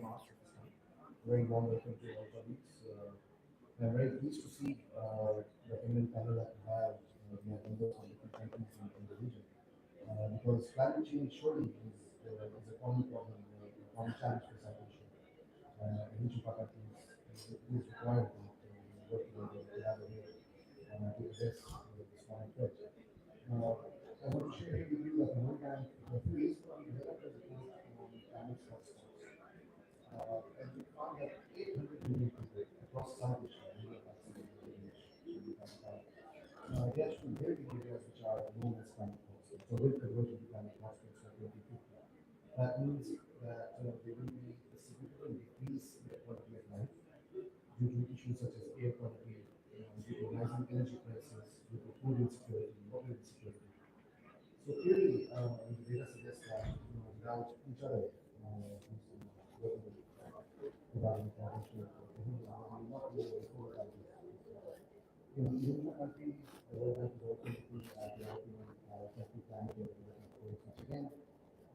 Master of Islam. Very warm welcome to all colleagues. I'm very pleased to see the eminent panel that we have. We have members from different countries in the region. Because climate change surely is a common problem, a common challenge for South Asia. In each of our countries, it is required that we work together to have a way to address this common threat. I want to share here with you that the World Bank, a few years ago, we developed a report on climate hotspots. And we found that 800 million people across South Asia, many of us in the village, they actually live in areas which are known as climate hotspots. So will convert into climate hotspots by 2050. That means that there will be a significant decrease in the quality of life due to issues such as air quality, due to rising energy prices, due to food insecurity, water insecurity. So clearly, the data suggests that without each other working regarding the problems we will not be able to overcome this. In individual countries, the World Bank is also looking at developing country climate and development goals, which again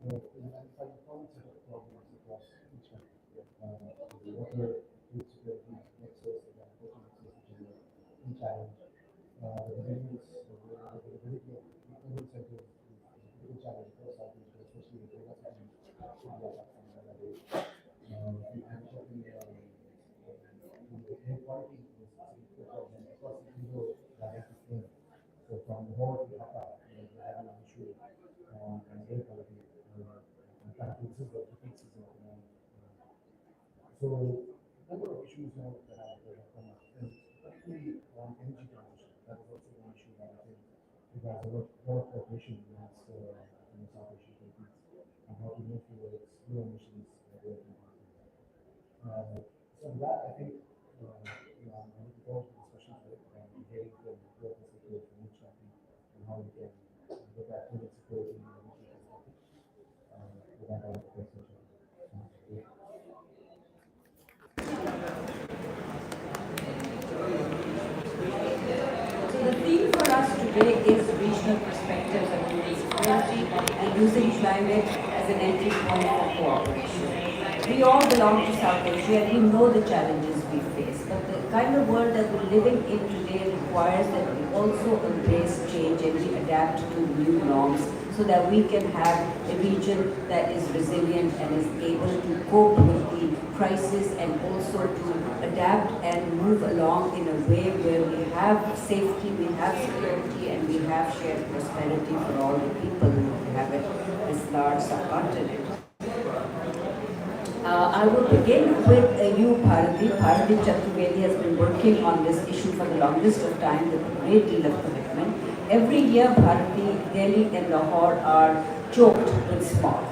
identify a common set of problems across each country. The water, food security, nexus, the agricultural nexus, which is a key challenge. The resilience, the availability of urban centers is a critical challenge across South Asia, especially the data cities, India, Pakistan, Bangladesh. And certainly, the air quality is a significant problem across the Indo-Gangetic plain. So from Lahore to Dhaka, we have an issue on air quality. In fact, this is the peak season of the moment. So, a number of issues that have come up, and particularly on energy transition. That is also one issue that I think requires a lot of cooperation amongst South Asian countries on how to move towards low emissions development pathways. So with that, I think I'm looking forward to discussions with hearing from your perspective from each country and how we can look at food security and emission perspective. With that, I will take session. So the theme for us today is regional perspectives of human security and using climate as an entry point for cooperation. We all belong to South Asia and we know the challenges we face, but the kind of world that we're living in today requires that we also embrace change and we adapt to new norms so that we can have a region that is resilient and is able to cope with the crisis and also to adapt and move along in a way where we have safety, we have security, and we have shared prosperity for all the people who inhabit this large subcontinent. I will begin with you, Bharati. Bharati Chaturvedi has been working on this issue for the longest of time with a great deal of commitment. Every year, Bharati, Delhi and Lahore are choked with smog.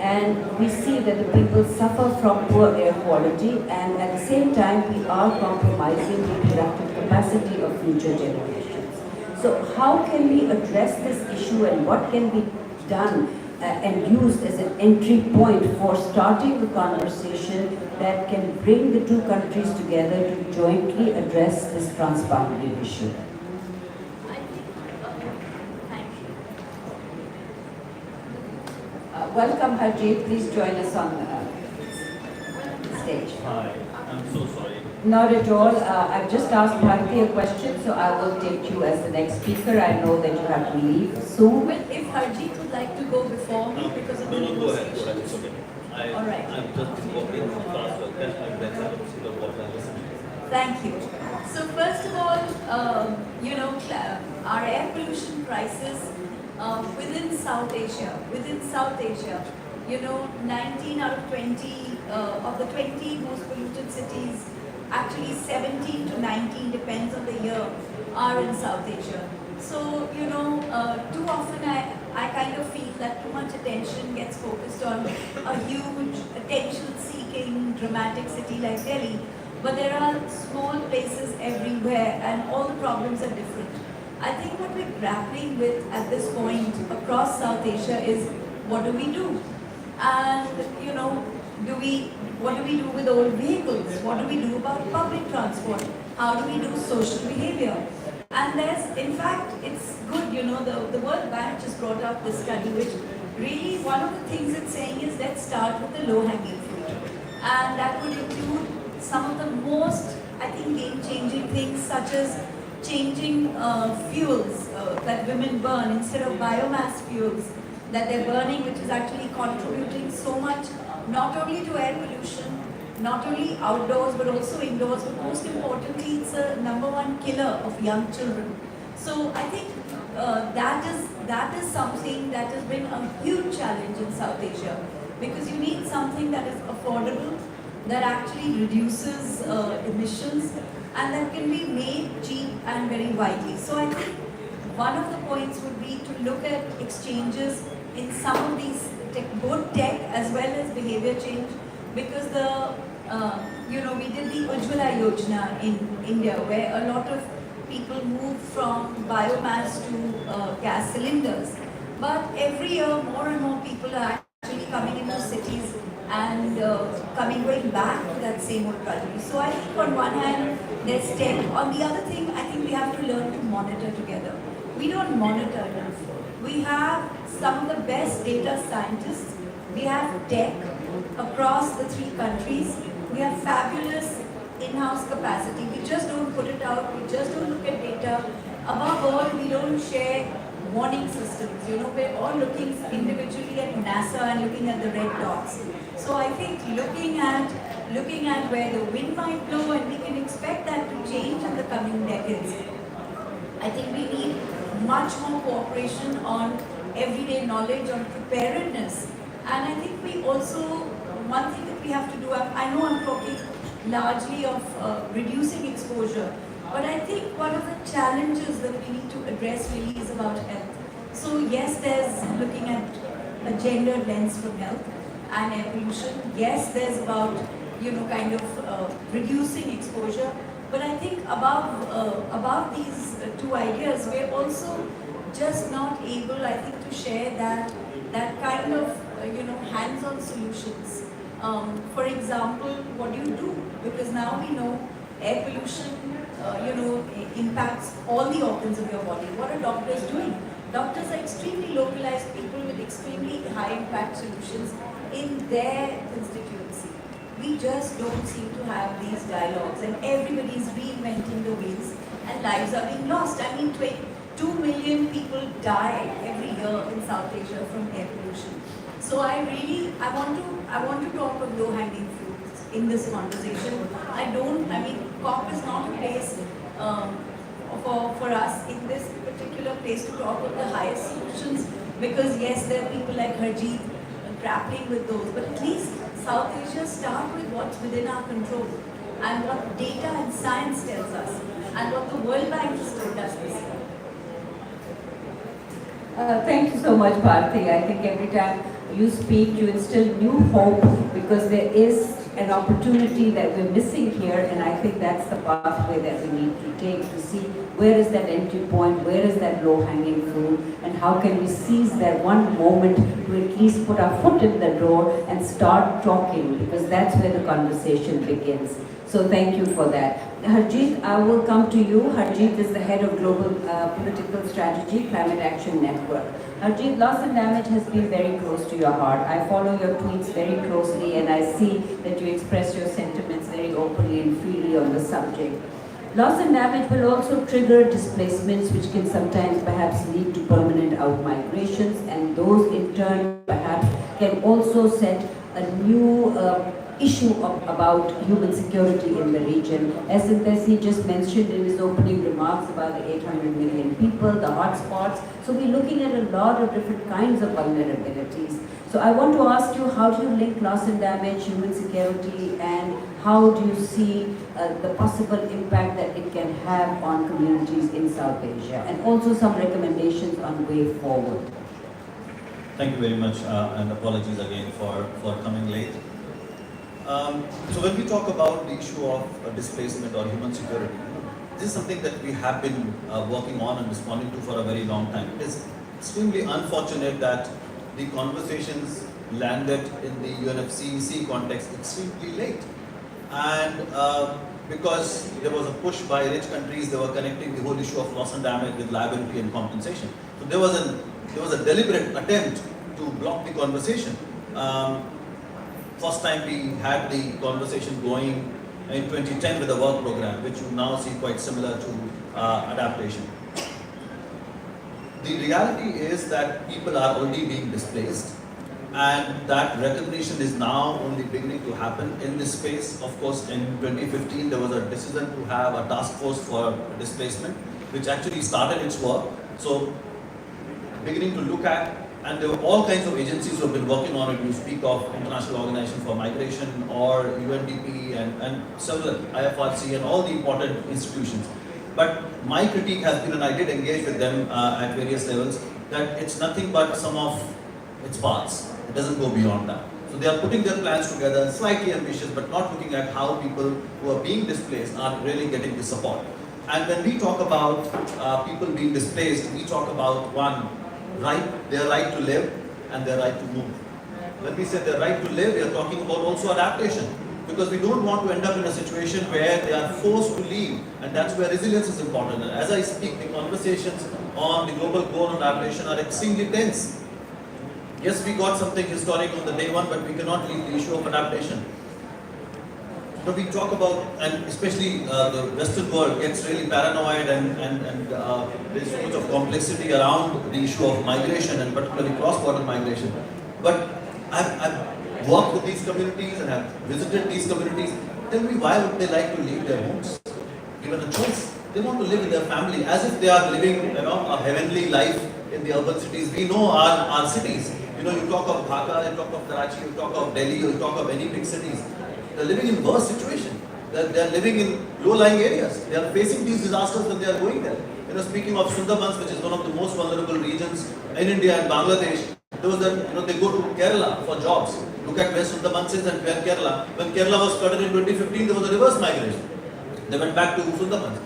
And we see that the people suffer from poor air quality, and at the same time, we are compromising the productive capacity of future generations. So how can we address this issue and what can be done and used as an entry point for starting a conversation that can bring the two countries together to jointly address this transboundary issue? Thank you. Welcome, Harjeet. Please join us on the stage. Hi, I'm so sorry. Not at all. I've just asked Bharati a question, so I will take you as the next speaker. I know that you have to leave soon. Well, if Harjeet would like to go before me because of the No, go ahead. negotiation. It's okay. All right. I'm just walking fast, so then I will see the water. Thank you. So first of all, our air pollution crisis within South Asia, 19 out of 20 of the 20 most polluted cities, actually 17 to 19, depends on the year, are in South Asia. So, too often I kind of feel that too much attention gets focused on a huge, attention-seeking, dramatic city like Delhi. But there are small places everywhere and all the problems are different. I think what we're grappling with at this point across South Asia is, what do we do? And, what do we do with old vehicles? What do we do about public transport? How do we do social behavior? And in fact, it's good, the World Bank just brought out this study, which really one of the things it's saying is, let's start with the low-hanging fruit. and that would include some of the most, I think, game-changing things, such as changing fuels that women burn instead of biomass fuels that they're burning, which is actually contributing so much, not only to air pollution, not only outdoors but also indoors, but most importantly, it's a #1 killer of young children. So I think that is something that has been a huge challenge in South Asia, because you need something that is affordable, that actually reduces emissions, and that can be made cheap and very widely. So I think one of the points would be to look at exchanges in some of these both tech as well as behavior change, because we did the Ujjwala Yojana in India, where a lot of people moved from biomass to gas cylinders. But every year, more and more people are actually coming into cities and going back to that same old tragedy. So I think on one hand, there's tech. On the other thing, I think we have to learn to monitor together. We don't monitor enough. We have some of the best data scientists. We have tech across the 3 countries. We have fabulous in-house capacity. We just don't put it out. We just don't look at data. Above all, we don't share warning systems. We're all looking individually at NASA and looking at the red dots. So I think looking at where the wind might blow, and we can expect that to change in the coming decades. I think we need much more cooperation on everyday knowledge, on preparedness. And I think we also, one thing that we have to do, I know I'm talking largely of reducing exposure, but I think one of the challenges that we need to address really is about health. So yes, there's looking at a gender lens from health and air pollution. Yes, there's about, reducing exposure. But I think above these 2 ideas, we're also just not able, I think, to share that kind of, hands-on solutions. For example, what do you do? Because now we know air pollution, impacts all the organs of your body. What are doctors doing? Doctors are extremely localized people with extremely high impact solutions in their constituency. We just don't seem to have these dialogues, and everybody is reinventing the wheels, and lives are being lost. I mean, 2 million people die every year in South Asia from air pollution. So I want to talk of low-hanging fruits in this conversation. COP is not a place for us in this particular place to talk of the highest solutions, because yes, there are people like Harjeet grappling with those, but at least South Asia start with what's within our control and what data and science tells us and what the World Bank has told us this year. Thank you so much, Bharti. I think every time you speak, you instill new hope, because there is an opportunity that we're missing here, and I think that's the pathway that we need to take to see where is that entry point, where is that low-hanging fruit, and how can we seize that one moment to at least put our foot in the door and start talking, because that's where the conversation begins. So thank you for that. Harjeet, I will come to you. Harjeet is the head of Global Political Strategy, Climate Action Network. Harjeet, loss and damage has been very close to your heart. I follow your tweets very closely, and I see that you express your sentiments very openly and freely on the subject. Loss and damage will also trigger displacements, which can sometimes perhaps lead to permanent out-migrations, and those in turn perhaps can also set a new issue about human security in the region. As Sintesi just mentioned in his opening remarks about the 800 million people, the hotspots. So we're looking at a lot of different kinds of vulnerabilities. So I want to ask you, how do you link loss and damage, human security, and how do you see the possible impact that it can have on communities in South Asia, and also some recommendations on way forward? Thank you very much, and apologies again for coming late. So when we talk about the issue of displacement or human security, this is something that we have been working on and responding to for a very long time. It is extremely unfortunate that the conversations landed in the UNFCCC context extremely late. And because there was a push by rich countries, they were connecting the whole issue of loss and damage with liability and compensation. So there was a deliberate attempt to block the conversation. First time we had the conversation going in 2010 with the work program, which you now see quite similar to adaptation. The reality is that people are already being displaced, and that recognition is now only beginning to happen in this space. Of course, in 2015, there was a decision to have a task force for displacement, which actually started its work. So, beginning to look at, and there were all kinds of agencies who have been working on it. You speak of International Organization for Migration or UNDP and several, IFRC and all the important institutions. But my critique has been, and I did engage with them at various levels, that it's nothing but some of its parts. It doesn't go beyond that. So they are putting their plans together, slightly ambitious, but not looking at how people who are being displaced are really getting the support. And when we talk about people being displaced, we talk about one, their right to live and their right to move. When we say their right to live, we are talking about also adaptation. Because we don't want to end up in a situation where they are forced to leave, and that's where resilience is important. And as I speak, the conversations on the global goal on adaptation are extremely tense. Yes, we got something historic on the day one, but we cannot leave the issue of adaptation. So we talk about, and especially the Western world gets really paranoid, and there's so much of complexity around the issue of migration, and particularly cross-border migration. But I've worked with these communities and have visited these communities. Tell me, why would they like to leave their homes? Given a choice, they want to live with their family as if they are living, a heavenly life in the urban cities. We know our cities. You talk of Dhaka, you talk of Karachi, you talk of Delhi, you talk of any big cities. They're living in worse situation. They're living in low-lying areas. They are facing these disasters when they are going there. Speaking of Sundarbans, which is one of the most vulnerable regions in India and Bangladesh, those that they go to Kerala for jobs. Look at where Sundarbans is and where Kerala. When Kerala was flooded in 2015, there was a reverse migration. They went back to Sundarbans.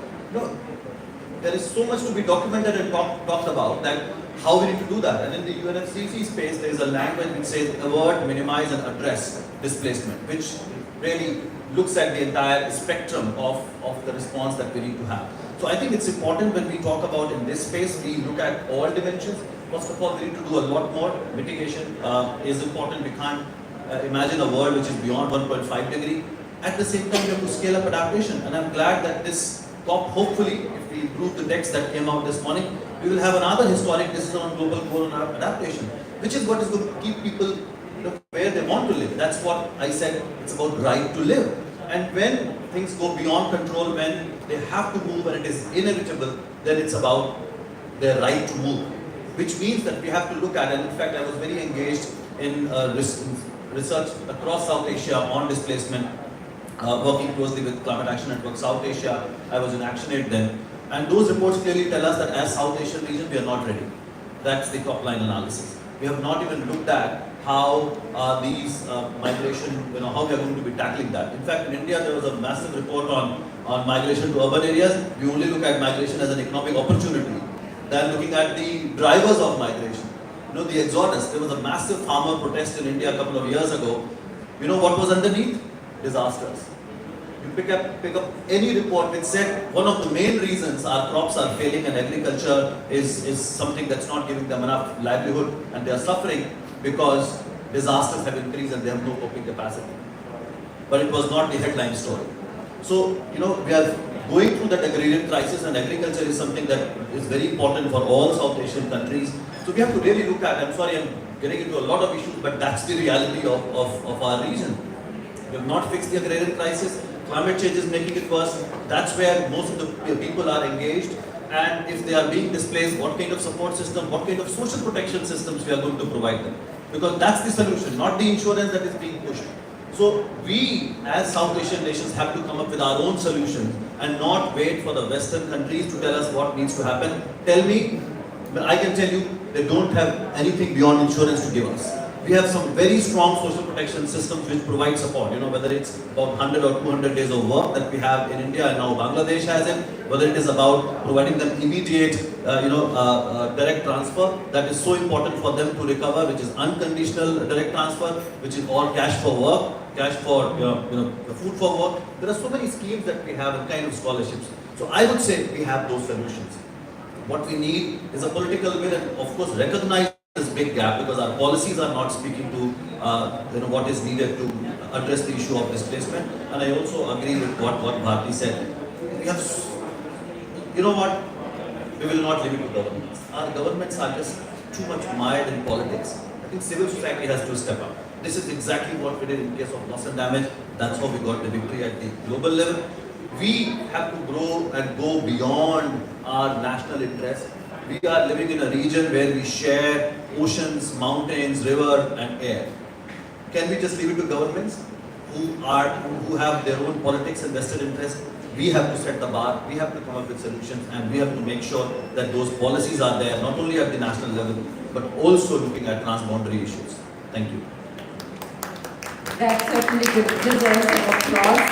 There is so much to be documented and talked about, that how we need to do that. And in the UNFCCC space, there is a language which says avert, minimize and address displacement, which really looks at the entire spectrum of the response that we need to have. So I think it's important when we talk about in this space, we look at all dimensions. First of all, we need to do a lot more. Mitigation is important. We can't imagine a world which is beyond 1.5 degree. At the same time, we have to scale up adaptation. And I'm glad that this COP, hopefully, if we improve the text that came out this morning, we will have another historic decision on global goal on adaptation, which is what is going to keep people where they want to live. That's what I said, it's about right to live. And when things go beyond control, when they have to move and it is inevitable, then it's about their right to move. Which means that we have to look at, and in fact I was very engaged in research across South Asia on displacement, working closely with Climate Action Network South Asia. I was in ActionAid then. And those reports clearly tell us that as South Asian region, we are not ready. That's the top line analysis. We have not even looked at how these migration, how we are going to be tackling that. In fact, in India, there was a massive report on migration to urban areas. We only look at migration as an economic opportunity. Then looking at the drivers of migration. The exodus. There was a massive farmer protest in India a couple of years ago. What was underneath? Disasters. You pick up any report which said one of the main reasons our crops are failing and agriculture is something that's not giving them enough livelihood, and they are suffering because disasters have increased and they have no coping capacity. But it was not the headline story. So, we are going through that agrarian crisis, and agriculture is something that is very important for all South Asian countries. So we have to really look at, I'm sorry I'm getting into a lot of issues, but that's the reality of our region. We have not fixed the agrarian crisis. Climate change is making it worse. That's where most of the people are engaged. And if they are being displaced, what kind of support system, what kind of social protection systems we are going to provide them? Because that's the solution, not the insurance that is being pushed. So we, as South Asian nations, have to come up with our own solutions and not wait for the Western countries to tell us what needs to happen. Tell me, I can tell you, they don't have anything beyond insurance to give us. We have some very strong social protection systems which provide support, whether it's about 100 or 200 days of work that we have in India and now Bangladesh has it, whether it is about providing them immediate, direct transfer that is so important for them to recover, which is unconditional direct transfer, which is all cash for work, cash for, the food for work. There are so many schemes that we have and kind of scholarships. So I would say we have those solutions. What we need is a political will and of course recognize this big gap because our policies are not speaking to what is needed to address the issue of displacement. And I also agree with what Bharti said. We have, you know what, we will not leave it to governments. Our governments are just too much mired in politics. I think civil society has to step up. This is exactly what we did in case of loss and damage. That's how we got the victory at the global level. We have to grow and go beyond our national interests. We are living in a region where we share oceans, mountains, river and air. Can we just leave it to governments who have their own politics and vested interests? We have to set the bar, we have to come up with solutions, and we have to make sure that those policies are there, not only at the national level, but also looking at transboundary issues. Thank you. That certainly deserves an applause.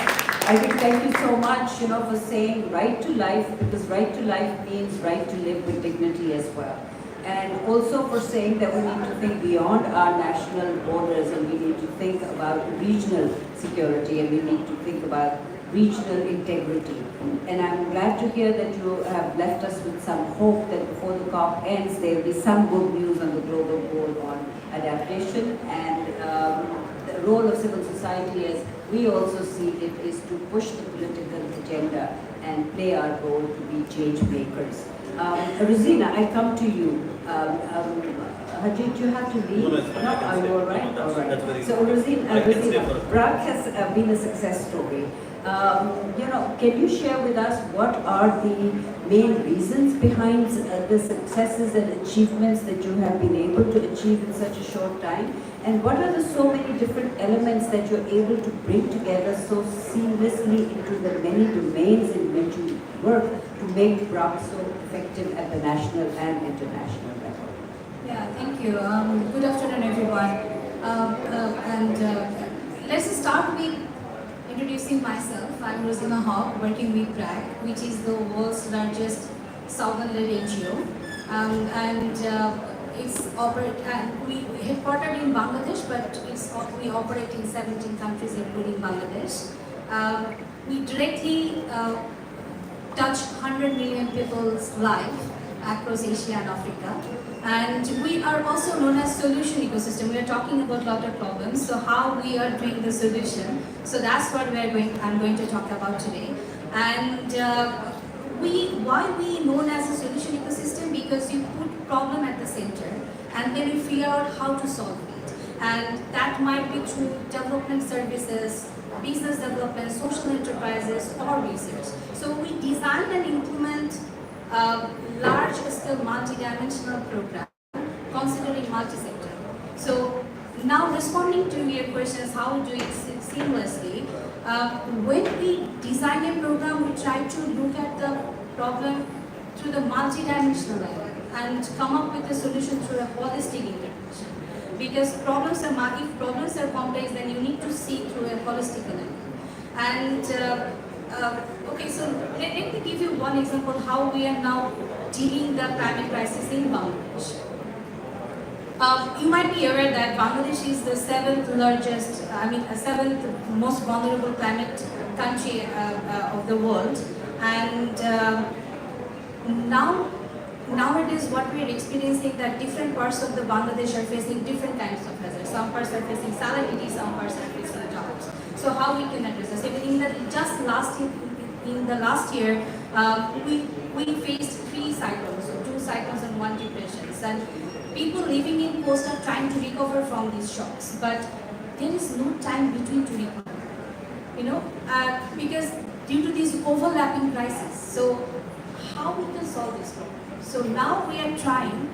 I think thank you so much, for saying right to life, because right to life means right to live with dignity as well. And also for saying that we need to think beyond our national borders, and we need to think about regional security, and we need to think about regional integrity. And I'm glad to hear that you have left us with some hope that before the COP ends, there will be some good news on the global goal on adaptation, and the role of civil society, as we also see it, is to push the political agenda and play our role to be change makers. Rosina, I come to you. Harjeet, you have to leave. No, it's fine. No, are you all right? No, All right. that's very So good. Rosina, I can stay for a- Prague has been a success story. Can you share with us what are the main reasons behind the successes and achievements that you have been able to achieve in such a short time? And what are the so many different elements that you're able to bring together so seamlessly into the many domains in which you work to make Prague so effective at the national and international level? Yeah, thank you. Good afternoon, everyone. Let's start with introducing myself. I'm Rosina Hawk, working with Prague, which is the world's largest southern-led NGO. We headquartered in Bangladesh, but we operate in 17 countries, including Bangladesh. We directly touch 100 million people's life across Asia and Africa. And we are also known as solution ecosystem. We are talking about a lot of problems, so how we are doing the solution. So that's what I'm going to talk about today. And why we known as a solution ecosystem? Because you put problem at the center, and then you figure out how to solve it. And that might be through development services, business development, social enterprises, or research. So we design and implement large-scale multi-dimensional program considering multi-sector. So now responding to your questions, how we do it seamlessly. When we design a program, we try to look at the problem through the multi-dimensional level and come up with a solution through a holistic intervention. Because if problems are complex, then you need to see through a holistic lens. And okay, so let me give you one example how we are now dealing the climate crisis in Bangladesh. You might be aware that Bangladesh is the seventh most vulnerable climate country of the world, and nowadays what we are experiencing that different parts of the Bangladesh are facing different kinds of hazards. Some parts are facing salinity, some parts are facing droughts. So how we can address this? In the last year, we faced 3 cyclones, so 2 cyclones and 1 depression. And people living in coast are trying to recover from these shocks, but there is no time between to recover. Because due to these overlapping crises. So how we can solve this problem? So now we are trying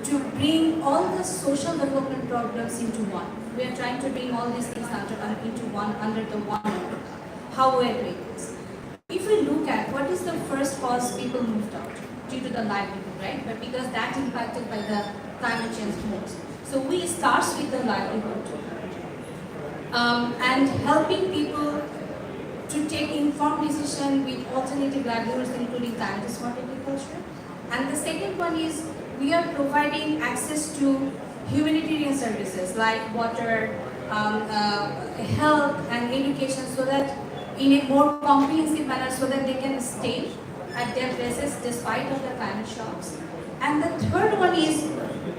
to bring all the social development problems into one. We are trying to bring all these things under the one umbrella. How we are doing this? If we look at what is the first cause people moved out due to the livelihood, right? But because that impacted by the climate change most. So we start with the livelihood and helping people to take informed decision with alternative livelihoods, including climate smart agriculture. And the second one is we are providing access to humanitarian services like water, health and education, so that in a more comprehensive manner, so that they can stay at their places despite of the climate shocks. And the third one is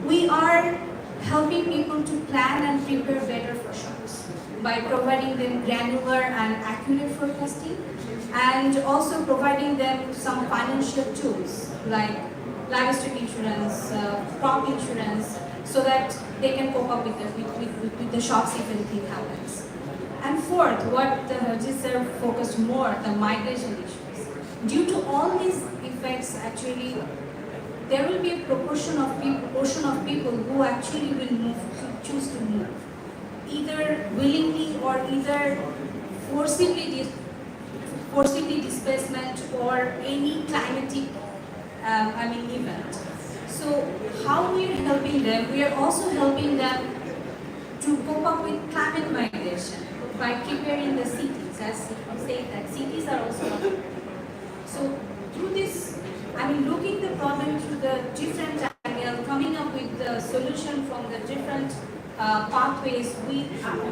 we are helping people to plan and prepare better for shocks by providing them granular and accurate forecasting, and also providing them some financial tools like livestock insurance, crop insurance, so that they can cope up with the shocks if anything happens. And fourth, what the Hajis focused more, the migration issues. Due to all these effects, actually, there will be a portion of people who actually will move, choose to move, either willingly or either forcibly displacement or any climatic event. So how we are helping them? We are also helping them to cope up with climate migration by preparing the cities, as we say that cities are also. So through this, looking the problem through the different angle, coming up with the solution from the different pathways, we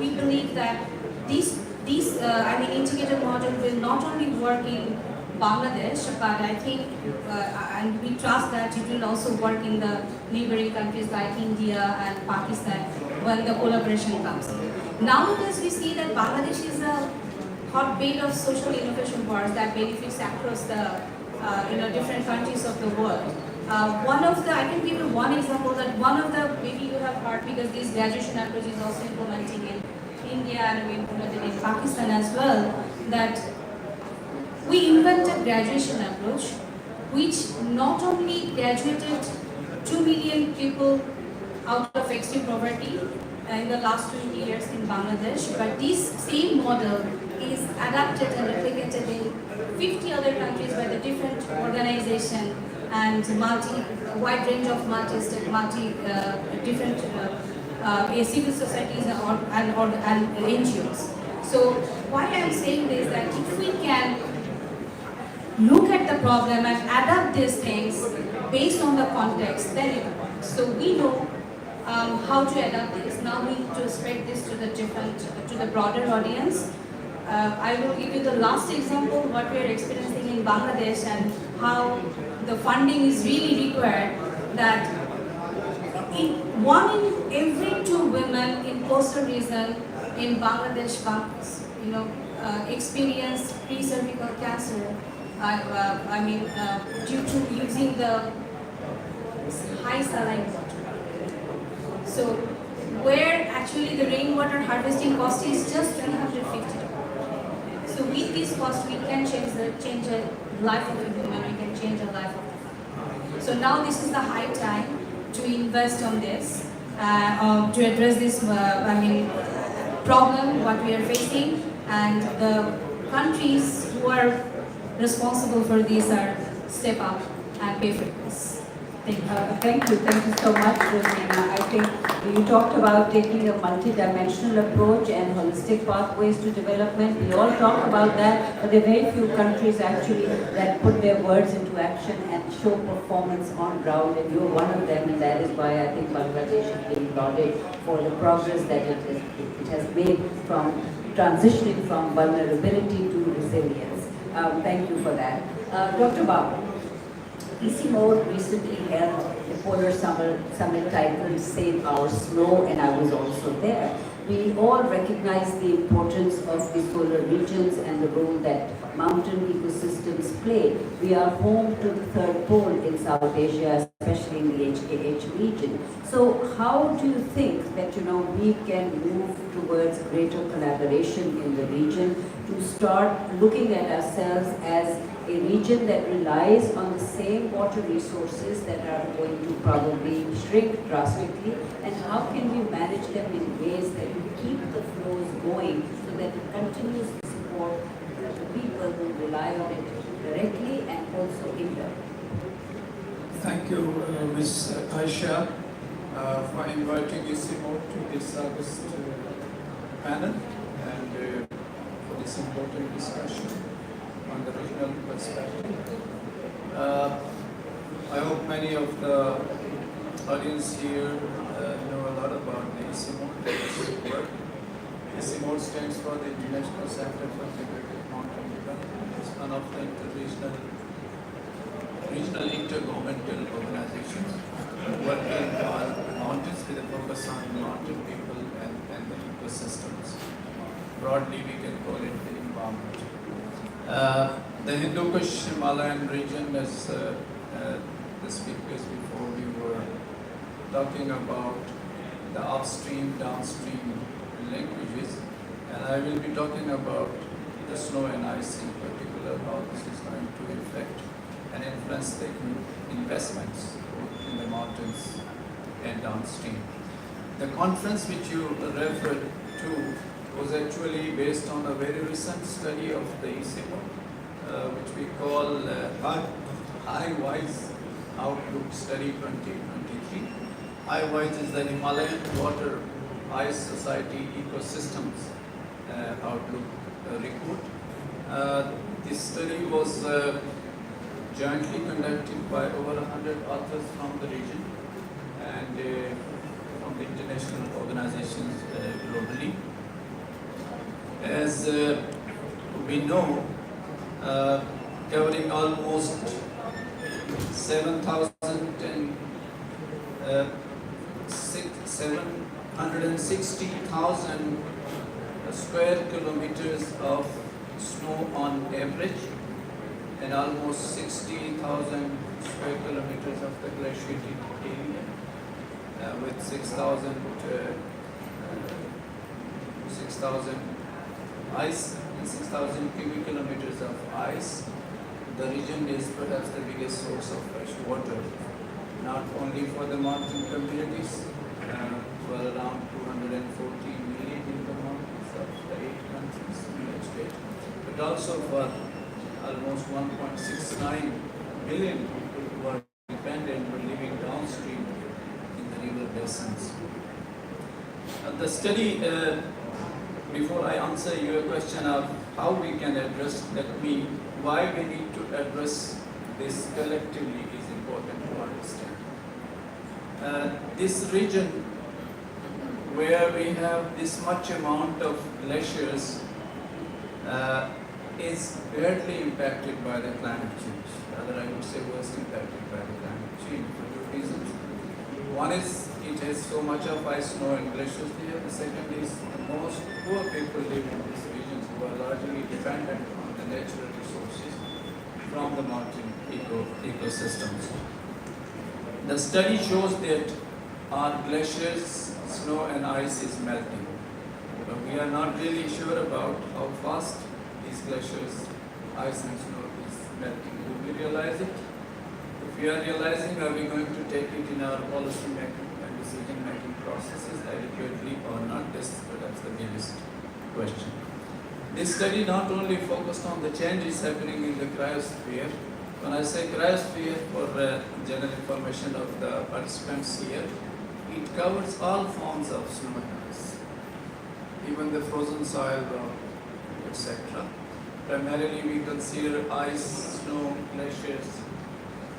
believe that this integrated model will not only work in Bangladesh, but I think, and we trust that it will also work in the neighboring countries like India and Pakistan when the collaboration comes. Nowadays, we see that Bangladesh is a hotbed of social innovation wars that benefits across the different countries of the world. I can give you one example that maybe you have heard, because this graduation approach is also implementing in India and we implemented in Pakistan as well, that we invented graduation approach, which not only graduated 2 million people out of extreme poverty in the last 20 years in Bangladesh, but this same model is adapted and replicated in 50 other countries by the different organizations and wide range of different civil societies and NGOs. So why I am saying this, that if we can look at the problem and adapt these things based on the context, then it works. So we know how to adapt this. Now we need to spread this to the broader audience. I will give you the last example, what we are experiencing in Bangladesh and how the funding is really required, that one in every 2 women in coastal region in Bangladesh experience pre-cervical cancer, due to using the high saline water. So where actually the rainwater harvesting cost is just $350. So with this cost, we can change the life of a woman, we can change the life of the family. So now this is the high time to invest on this, to address this problem, what we are facing, and the countries who are responsible for this are step up and pay for this. Thank you so much, Rosina. I think you talked about taking a multi-dimensional approach and holistic pathways to development. We all talk about that, but there are very few countries actually that put their words into action and show performance on ground, and you're one of them, and that is why I think Bangladesh is being lauded for the progress that it has made from transitioning from vulnerability to resilience. Thank you for that. Dr. Babu. EC Mode recently held the Polar Summit titled Save Our Snow, and I was also there. We all recognize the importance of the polar regions and the role that mountain ecosystems play. We are home to the third pole in South Asia, especially in the HKH region. So how do you think that we can move towards greater collaboration in the region to start looking at ourselves as a region that relies on the same water resources that are going to probably shrink drastically, and how can we manage them in ways that we keep the flows going so that it continues to support the people who rely on it directly and also indirectly? Thank you, Ms. Aisha, for inviting ECMO to this August panel and for this important discussion on the regional perspective. I hope many of the audience here know a lot about the ECMO work. ECMO stands for the International Center for Integrated Mountain Development. It's one of the regional intergovernmental organizations working on mountains with a focus on mountain people and the ecosystems. Broadly, we can call it the environment. The Hindu Kush Himalayan region, as the speakers before we were talking about the upstream, downstream linkages, and I will be talking about the snow and ice in particular, how this is going to affect and influence the investments in the mountains and downstream. The conference which you referred to was actually based on a very recent study of the ISIMO, which we call High-Wise Outlook Study 2023. High-Wise is the Himalayan Water Ice Society Ecosystems Outlook report. This study was jointly conducted by over 100 authors from the region and from the international organizations globally. As we know, covering almost 760,000 square kilometers of snow on average, and almost 60,000 square kilometers of the glaciated area, with 6,000 ice and 6,000 cubic kilometers of ice. The region is perhaps the biggest source of fresh water, not only for the mountain communities, for around 240 million in the mountains of the 8 countries in the state, but also for almost 1.69 billion people who are dependent or living downstream in the river basins. The study, before I answer your question of how we can address, why we need to address this collectively is important to understand. This region where we have this much amount of glaciers is badly impacted by the climate change. Rather, I would say worst impacted by the climate change for two reasons. One is it has so much of ice, snow and glaciers there. The second is the most poor people live in this region who are largely dependent on the natural resources from the mountain ecosystems. The study shows that our glaciers, snow and ice is melting. But we are not really sure about how fast these glaciers, ice and snow is melting. Do we realize it? If we are realizing, are we going to take it in our policy making and decision making processes adequately or not? That's perhaps the biggest question. This study not only focused on the changes happening in the cryosphere. When I say cryosphere, for general information of the participants here, it covers all forms of snow and ice, even the frozen soil, etc. Primarily we consider ice, snow, glaciers,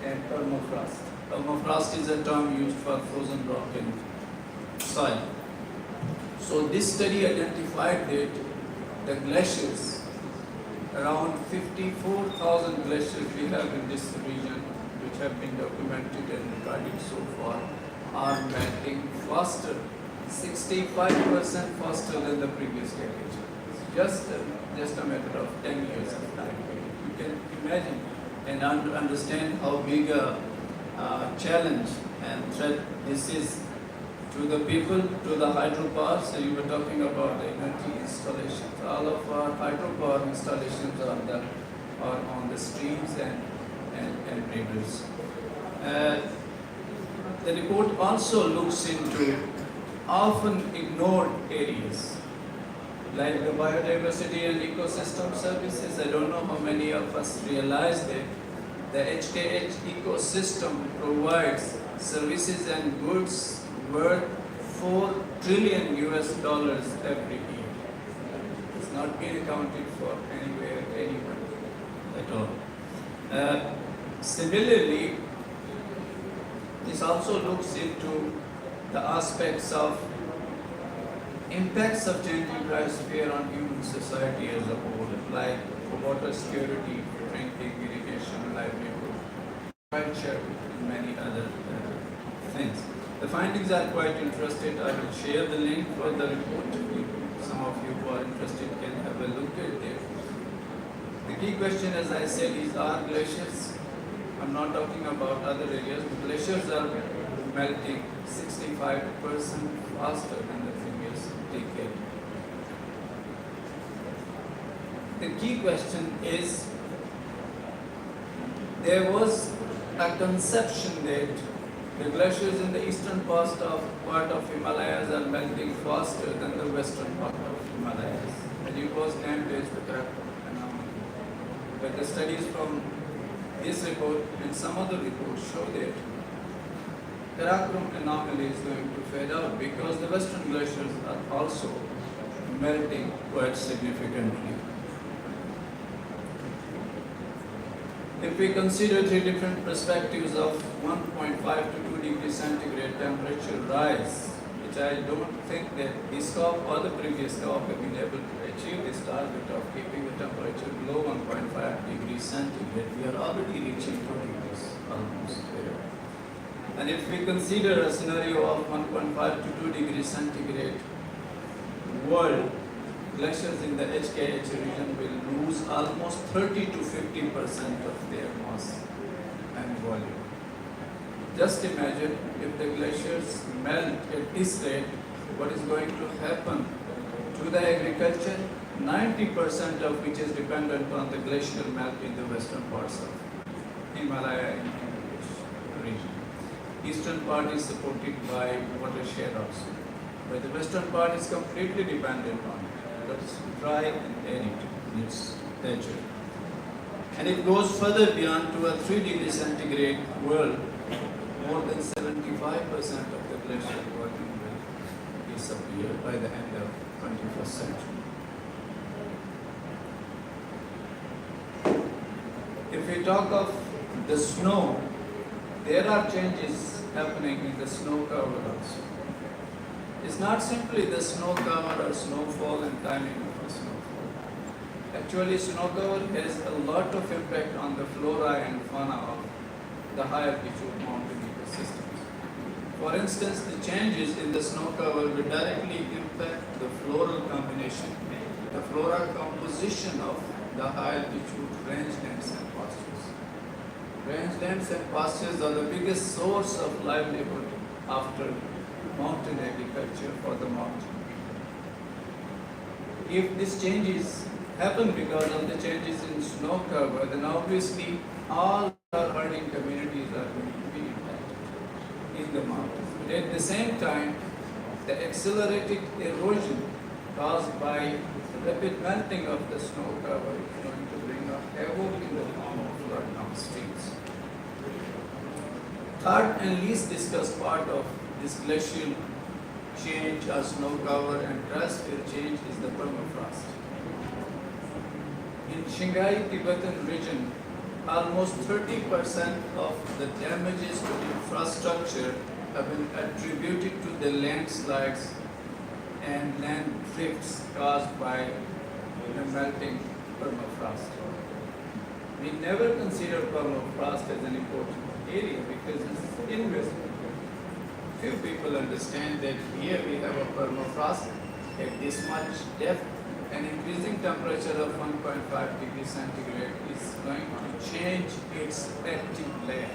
and permafrost. Permafrost is a term used for frozen rock and soil. So this study identified that the glaciers, around 54,000 glaciers we have in this region, which have been documented and recorded so far, are melting faster, 65% faster than the previous decade. It's just a matter of 10 years of time. You can imagine and understand how big a challenge and threat this is to the people, to the hydropower. So you were talking about the energy installations. All of our hydropower installations are on the streams and rivers. The report also looks into often ignored areas like the biodiversity and ecosystem services. I don't know how many of us realize that the HKH ecosystem provides services and goods worth $4 trillion every year. It's not being accounted for anywhere, anywhere at all. Similarly, this also looks into the aspects of impacts of changing cryosphere on human society as a whole, like water security, drinking, irrigation, livelihood, culture, and many other things. The findings are quite interesting. I will share the link for the report. Some of you who are interested can have a look at it. The key question, as I said, is are glaciers, I'm not talking about other areas, but glaciers are melting 65% faster than the previous decade. The key question is, there was a conception that the glaciers in the eastern part of Himalayas are melting faster than the western part of Himalayas, and it was named as the Karakoram anomaly. But the studies from this report and some other reports show that Karakoram anomaly is going to fade out because the western glaciers are also melting quite significantly. If we consider three different perspectives of 1.5 to 2 degrees centigrade temperature rise, which I don't think that this COP or the previous COP have been able to achieve this target of keeping the temperature below 1.5 degrees centigrade, we are already reaching 2 degrees almost there. And if we consider a scenario of 1.5 to 2 degrees centigrade world, glaciers in the HKH region will lose almost 30 to 50% of their mass and volume. Just imagine if the glaciers melt at this rate, what is going to happen to the agriculture, 90% of which is dependent on the glacial melt in the western parts of Himalaya region. Eastern part is supported by watershed also, but the western part is completely dependent on it. It's dry and arid in its nature. And it goes further beyond to a 3 degrees centigrade world. More than 75% of the glacial volume will disappear by the end of 21st century. If we talk of the snow, there are changes happening in the snow cover also. It's not simply the snow cover or snowfall and timing of the snowfall. Actually, snow cover has a lot of impact on the flora and fauna of the high altitude mountain ecosystems. For instance, the changes in the snow cover will directly impact the floral combination, the floral composition of the high altitude rangelands and pastures. Rangelands and pastures are the biggest source of livelihood after mountain agriculture for the mountain. If these changes happen because of the changes in snow cover, then obviously all our herding communities are going to be impacted in the mountains. But at the same time, the accelerated erosion caused by the rapid melting of the snow cover is going to bring a havoc in the form of flood downstreams. Third and least discussed part of this glacial change or snow cover and terrestrial change is the permafrost. In Shanghai Tibetan region, almost 30% of the damages to infrastructure have been attributed to the landslides and land drifts caused by the melting permafrost. We never consider permafrost as an important area because it's invisible. Few people understand that here we have a permafrost at this much depth. An increasing temperature of 1.5 degrees centigrade is going to change its active layer.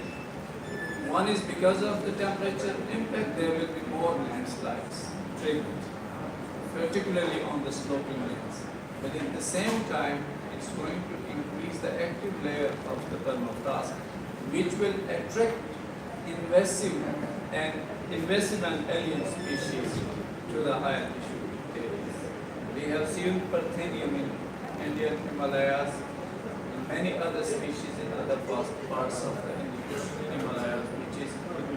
One is because of the temperature impact, there will be more landslides triggered, particularly on the sloping lands. But at the same time, it's going to increase the active layer of the permafrost, which will attract invasive and alien species to the high altitude areas. We have seen Parthenium in Indian Himalayas and many other species in other parts of the Indian Himalayas, which is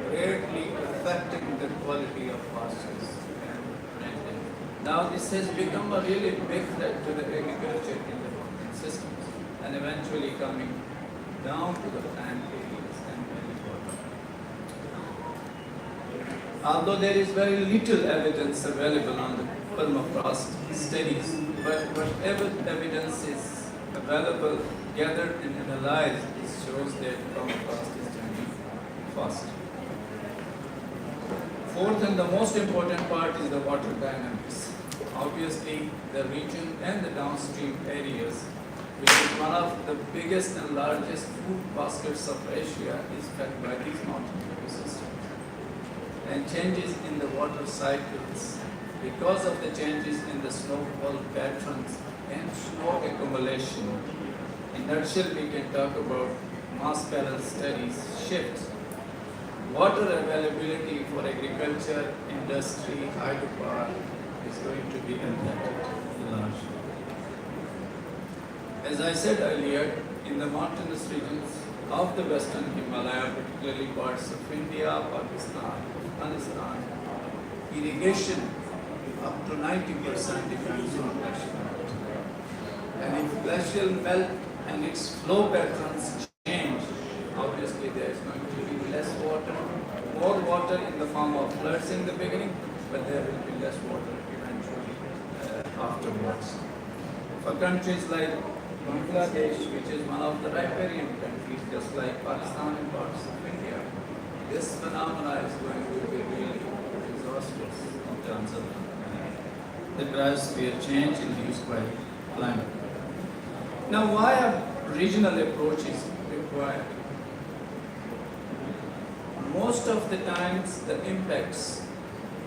greatly affecting the quality of pastures and rangelands. Now this has become a really big threat to the agriculture in the mountain systems and eventually coming down to the plant areas and many water. Although there is very little evidence available on the permafrost studies, but whatever evidence is available, gathered and analyzed, it shows that permafrost is changing fast. Fourth and the most important part is the water dynamics. Obviously, the region and the downstream areas, which is one of the biggest and largest food baskets of Asia, is fed by these mountain ecosystems. And changes in the water cycles because of the changes in the snowfall patterns and snow accumulation. In nutshell, we can talk about mass balance studies, shifts, water availability for agriculture, industry, hydropower is going to be impacted largely. As I said earlier, in the mountainous regions of the Western Himalaya, particularly parts of India, Pakistan, Afghanistan, irrigation up to 90% depends on glacial melt. And if glacial melt and its flow patterns change, obviously there is going to be less water, more water in the form of floods in the beginning, but there will be less water eventually afterwards. For countries like Bangladesh, which is one of the riparian countries, just like Pakistan and parts of India, this phenomena is going to be really disastrous in terms of the cryosphere change induced by climate. Now, why a regional approach is required? Most of the times, the impacts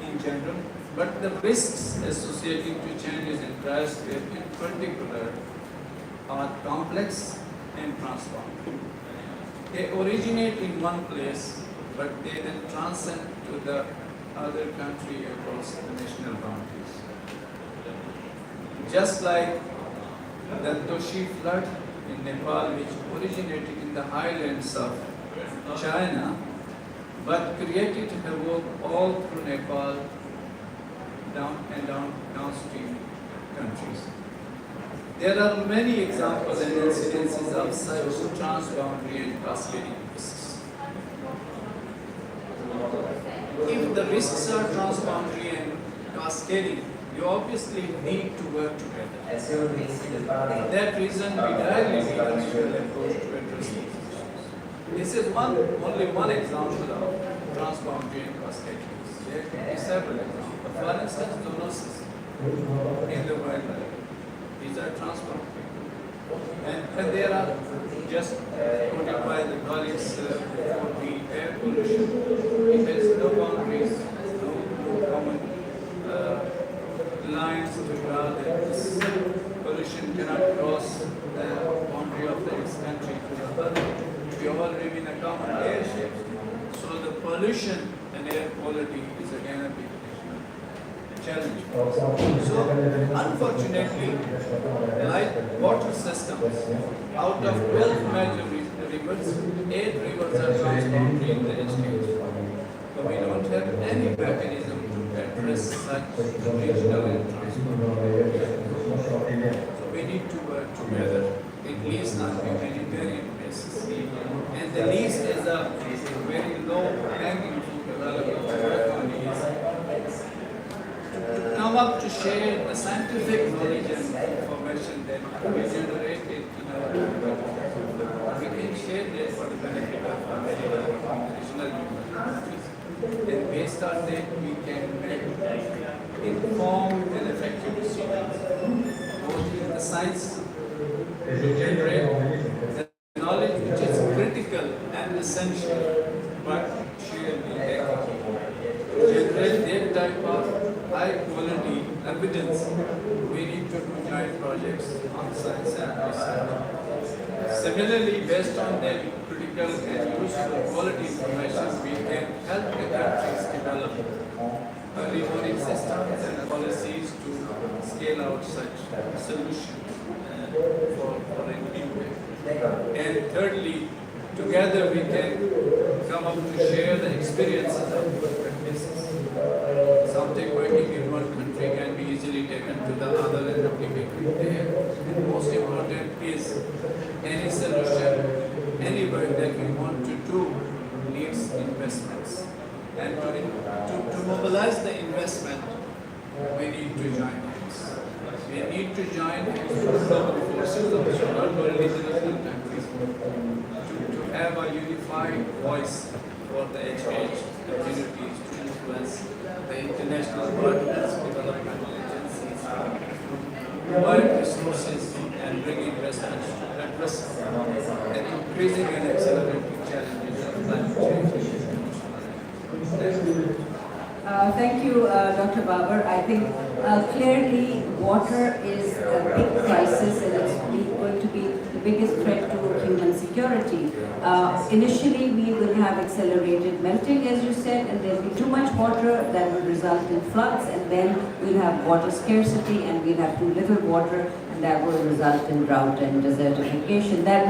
in general, but the risks associated to changes in cryosphere in particular are complex and transformed. They originate in one place, but they then transcend to the other country across the national boundaries. Just like the Toshi flood in Nepal, which originated in the highlands of China, but created havoc all through Nepal, downstream countries. There are many examples and incidences of such transboundary and cascading risks. If the risks are transboundary and cascading, you obviously need to work together. For that reason, we directly need a regional approach to address these issues. This is only one example of transboundary and cascading risks. There can be several examples. For instance, zoonosis in the wildlife. These are transboundary. And there are just quoted by the colleagues for the air pollution. It has no boundaries, no common lines to draw that this pollution cannot cross the boundary of the next country to the other. We all live in a common airship. So the pollution and air quality is again a big challenge. So unfortunately, like water systems, out of 12 major rivers, 8 rivers are transboundary in their stage. But we don't have any mechanism to address such regional and transboundary issues. So we need to work together, at least on a humanitarian basis. And the least is a very low hanging fruit available to work on is to come up to share the scientific knowledge and information that we generated in our community. We can share this for the benefit of our regional communities. And based on that, we can make informed and effective decisions, both in the science to generate the knowledge which is critical and essential, but surely ethical. To generate that type of high quality evidence, we need to do joint projects on science and research. Similarly, based on that critical and useful quality information, we can help the countries develop early warning systems and policies to scale out such solutions for an impact. And thirdly, together we can come up to share the experiences of good practices. Something working in one country can be easily taken to the other and replicated there. And most important is any solution, any work that we want to do needs investments. And to mobilize the investment, we need to join hands. We need to join hands with global forces of not only international countries, to have a unified voice for the HH communities to influence increasing and accelerating challenges of climate change and emotional. Thank you, Dr. Babar. I think clearly water is a big crisis and it's going to be the biggest threat to human security. Initially, we will have accelerated melting, as you said, and there will be too much water that will result in floods, and then we'll have water scarcity and we'll have too little water, and that will result in drought and desertification. That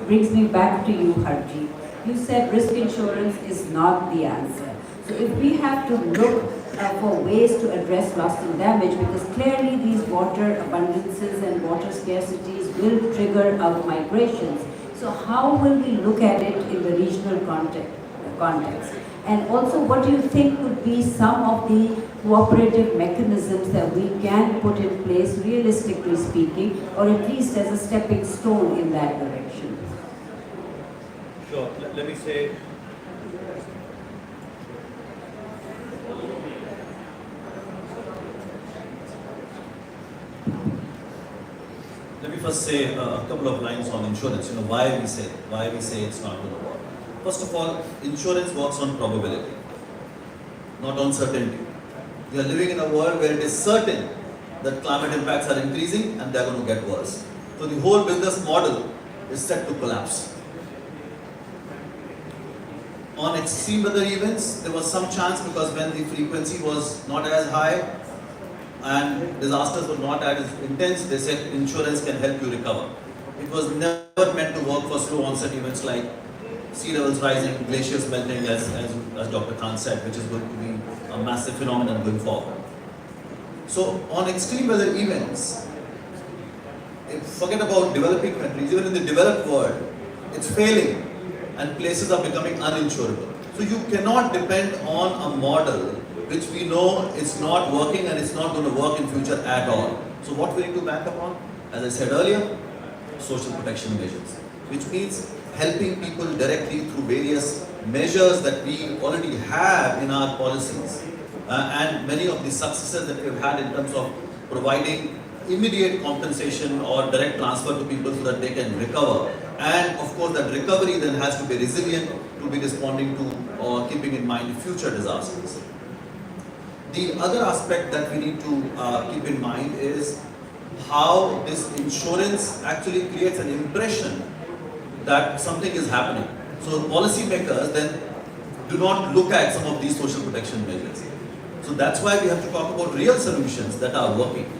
brings me back to you, Harjeet. You said risk insurance is not the answer. So if we have to look for ways to address loss and damage, because clearly these water abundances and water scarcities will trigger out migrations. So how will we look at it in the regional context? And also, what do you think would be some of the cooperative mechanisms that we can put in place, realistically speaking, or at least as a stepping stone in that direction? Sure. Let me say, let me first say a couple of lines on insurance. Why we say it's not going to work. First of all, insurance works on probability, not on certainty. We are living in a world where it is certain that climate impacts are increasing and they are going to get worse. So the whole business model is set to collapse. On extreme weather events, there was some chance because when the frequency was not as high and disasters were not as intense, they said insurance can help you recover. It was never meant to work for slow onset events like sea levels rising, glaciers melting, as Dr. Khan said, which is going to be a massive phenomenon going forward. So on extreme weather events, forget about developing countries, even in the developed world, it's failing and places are becoming uninsurable. So you cannot depend on a model which we know is not working and it's not going to work in future at all. So what we need to bank upon? As I said earlier, social protection measures, which means helping people directly through various measures that we already have in our policies. And many of the successes that we've had in terms of providing immediate compensation or direct transfer to people so that they can recover. And of course that recovery then has to be resilient to be responding to or keeping in mind future disasters. The other aspect that we need to keep in mind is how this insurance actually creates an impression that something is happening. So policymakers then do not look at some of these social protection measures. So that's why we have to talk about real solutions that are working.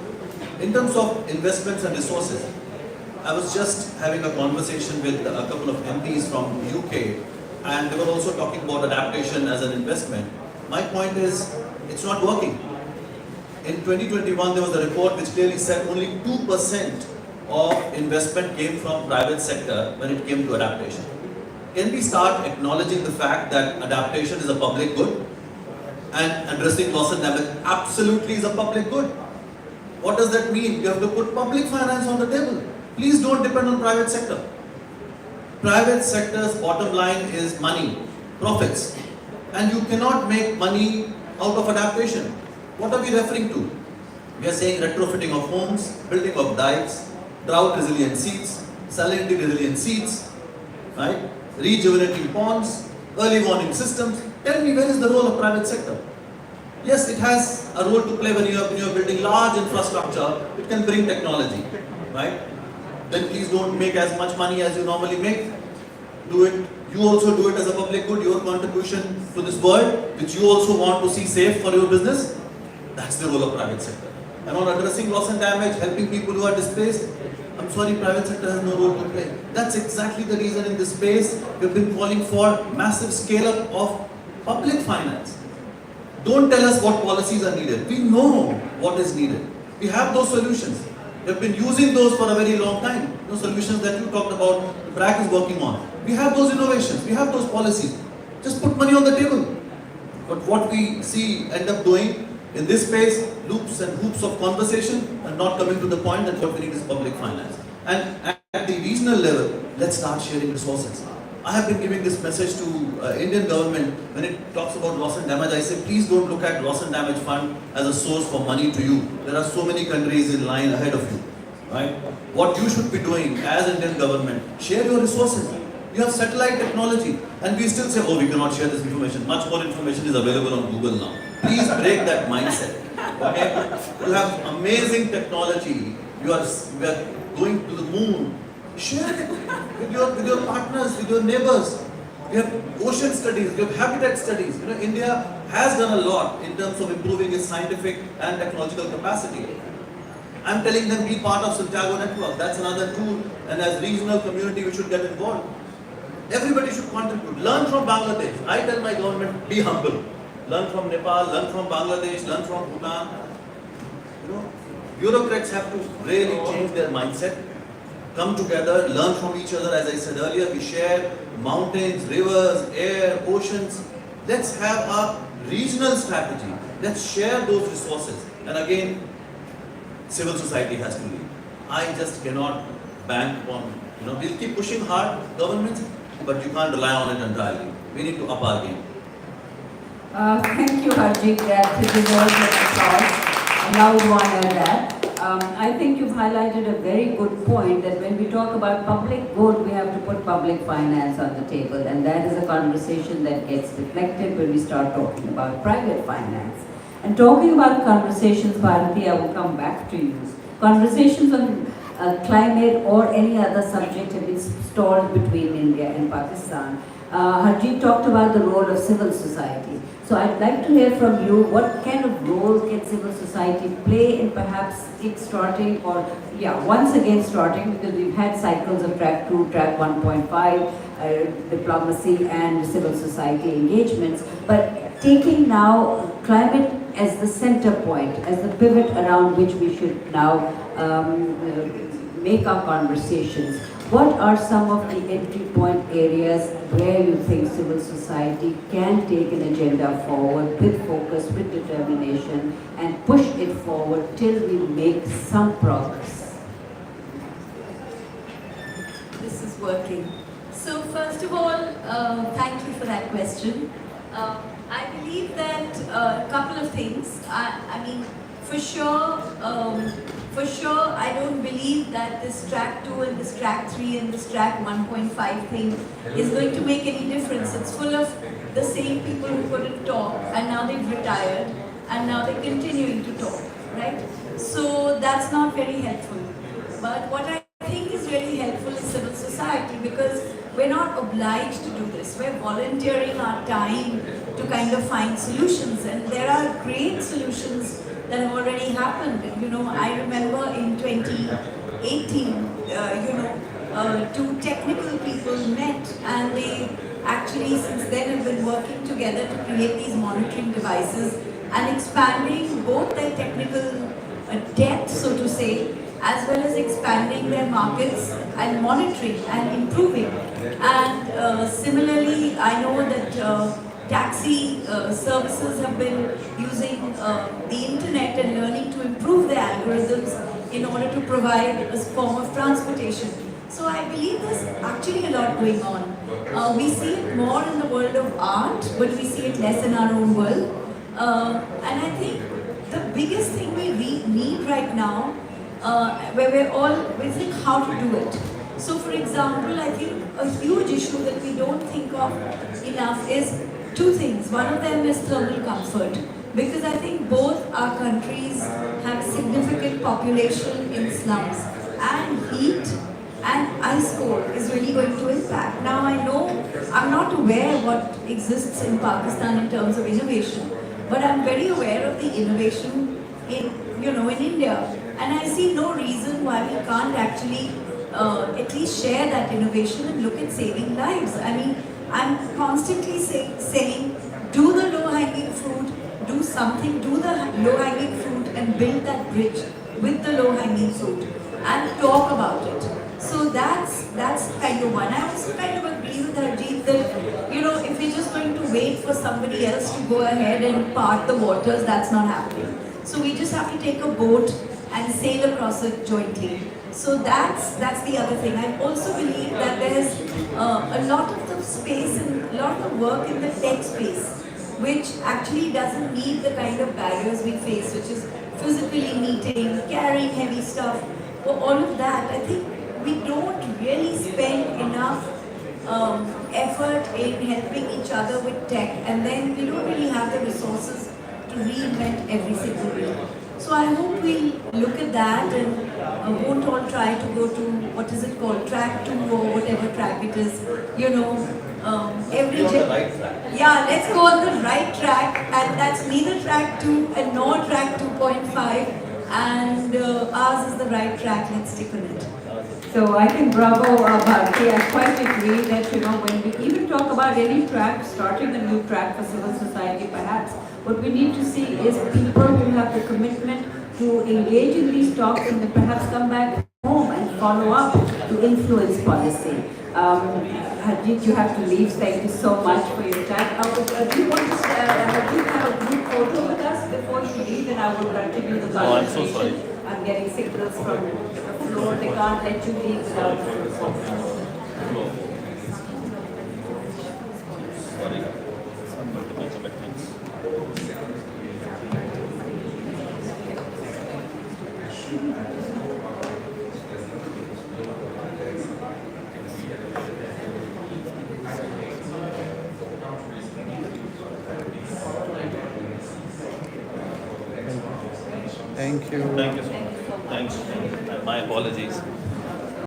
In terms of investments and resources, I was just having a conversation with a couple of MPs from the UK, and they were also talking about adaptation as an investment. My point is, it's not working. In 2021, there was a report which clearly said only 2% of investment came from private sector when it came to adaptation. Can we start acknowledging the fact that adaptation is a public good and addressing loss and damage absolutely is a public good? What does that mean? You have to put public finance on the table. Please don't depend on private sector. Private sector's bottom line is money, profits, and you cannot make money out of adaptation. What are we referring to? We are saying retrofitting of homes, building of dikes, drought resilient seeds, salinity resilient seeds, right? Rejuvenating ponds, early warning systems. Tell me, where is the role of private sector? Yes, it has a role to play when you are building large infrastructure. It can bring technology, right? Then please don't make as much money as you normally make. Do it. You also do it as a public good, your contribution to this world, which you also want to see safe for your business. That's the role of private sector. And on addressing loss and damage, helping people who are displaced, I'm sorry, private sector has no role to play. That's exactly the reason in this space we've been calling for massive scale up of public finance. Don't tell us what policies are needed. We know what is needed. We have those solutions. We've been using those for a very long time. Those solutions that you talked about, BRAC is working on. We have those innovations. We have those policies. Just put money on the table. But what we see end up doing in this space, loops and hoops of conversation and not coming to the point that what we need is public finance. And at the regional level, let's start sharing resources. I have been giving this message to Indian government when it talks about loss and damage. I say, please don't look at loss and damage fund as a source for money to you. There are so many countries in line ahead of you, right? What you should be doing as Indian government, share your resources. You have satellite technology, and we still say, oh, we cannot share this information. Much more information is available on Google now. Please break that mindset. Okay? You have amazing technology. We are going to the moon. Share it with your partners, with your neighbors. We have ocean studies, we have habitat studies. You know, India has done a lot in terms of improving its scientific and technological capacity. I'm telling them be part of Santiago network. That's another tool. And as regional community, we should get involved. Everybody should contribute. Learn from Bangladesh. I tell my government, be humble. Learn from Nepal, learn from Bangladesh, learn from Bhutan. You know, bureaucrats have to really change their mindset. Come together, learn from each other. As I said earlier, we share mountains, rivers, air, oceans. Let's have a regional strategy. Let's share those resources. And again, civil society has to lead. I just cannot bank on, we'll keep pushing hard, governments, but you can't rely on it entirely. We need to up our game. Thank you, Harjeet. That deserves an applause. A loud one at that. I think you've highlighted a very good point that when we talk about public good, we have to put public finance on the table, and that is a conversation that gets deflected when we start talking about private finance. And talking about conversations, Bharati, I will come back to you. Conversations on climate or any other subject have been stalled between India and Pakistan. Harjeet talked about the role of civil society. So I'd like to hear from you, what kind of role can civil society play in perhaps kick-starting or, once again starting, because we've had cycles of track 2, track 1.5, diplomacy and civil society engagements, but taking now climate as the center point, as the pivot around which we should now make our conversations. What are some of the entry point areas where you think civil society can take an agenda forward with focus, with determination, and push it forward till we make some progress? This is working. So first of all, thank you for that question. I believe that a couple of things. I mean, for sure, I don't believe that this track 2 and this track 3 and this track 1.5 thing is going to make any difference. It's full of the same people who couldn't talk, and now they've retired, and now they're continuing to talk, right? So that's not very helpful. But what I think is really helpful is civil society, because we're not obliged to do this. We're volunteering our time to kind of find solutions, and there are great solutions that have already happened. I remember in 2018, two technical people met, and they actually since then have been working together to create these monitoring devices and expanding both their technical depth, so to say, as well as expanding their markets and monitoring and improving. And similarly, I know that taxi services have been using the internet and learning to improve their algorithms in order to provide a form of transportation. So I believe there's actually a lot going on. We see it more in the world of art, but we see it less in our own world. And I think the biggest thing we need right now, we think how to do it. So for example, I think a huge issue that we don't think of enough is two things. One of them is thermal comfort, because I think both our countries have significant population in slums, and heat and ice core is really going to impact. Now I know, I'm not aware what exists in Pakistan in terms of innovation, but I'm very aware of the innovation in India, and I see no reason why we can't actually at least share that innovation and look at saving lives. I mean, I'm constantly saying, do the low-hanging fruit, do something, do the low-hanging fruit and build that bridge with the low-hanging fruit and talk about it. So that's kind of one. I also kind of agree with Harjeet that, if we're just going to wait for somebody else to go ahead and part the waters, that's not happening. So we just have to take a boat and sail across it jointly. So that's the other thing. I also believe that there's a lot of the space and a lot of the work in the tech space, which actually doesn't need the kind of barriers we face, which is physically meeting, carrying heavy stuff, or all of that. I think we don't really spend enough effort in helping each other with tech, and then we don't really have the resources to reinvent every single week. So I hope we look at that and won't all try to go to, what is it called, track 2 or whatever track it is, you know, every You're on the right track. yeah, let's go on the right track, and that's neither track 2 and nor track 2.5, and ours is the right track, let's stick on it. So I think bravo, Bharti. I quite agree that, you know, when we even talk about any track, starting a new track for civil society perhaps, what we need to see is people who have the commitment to engage in these talks and then perhaps come back home and follow up to influence policy. Harjeet, you have to leave. Thank you so much for your time. Do you want to have a group photo with us before you leave, and I will continue the conversation? Oh, I'm so sorry. I'm getting signals from the floor. They can't let you leave without a photo. Sorry. Some multiple commitments. Thank you. Thank you so much. Thanks. My apologies.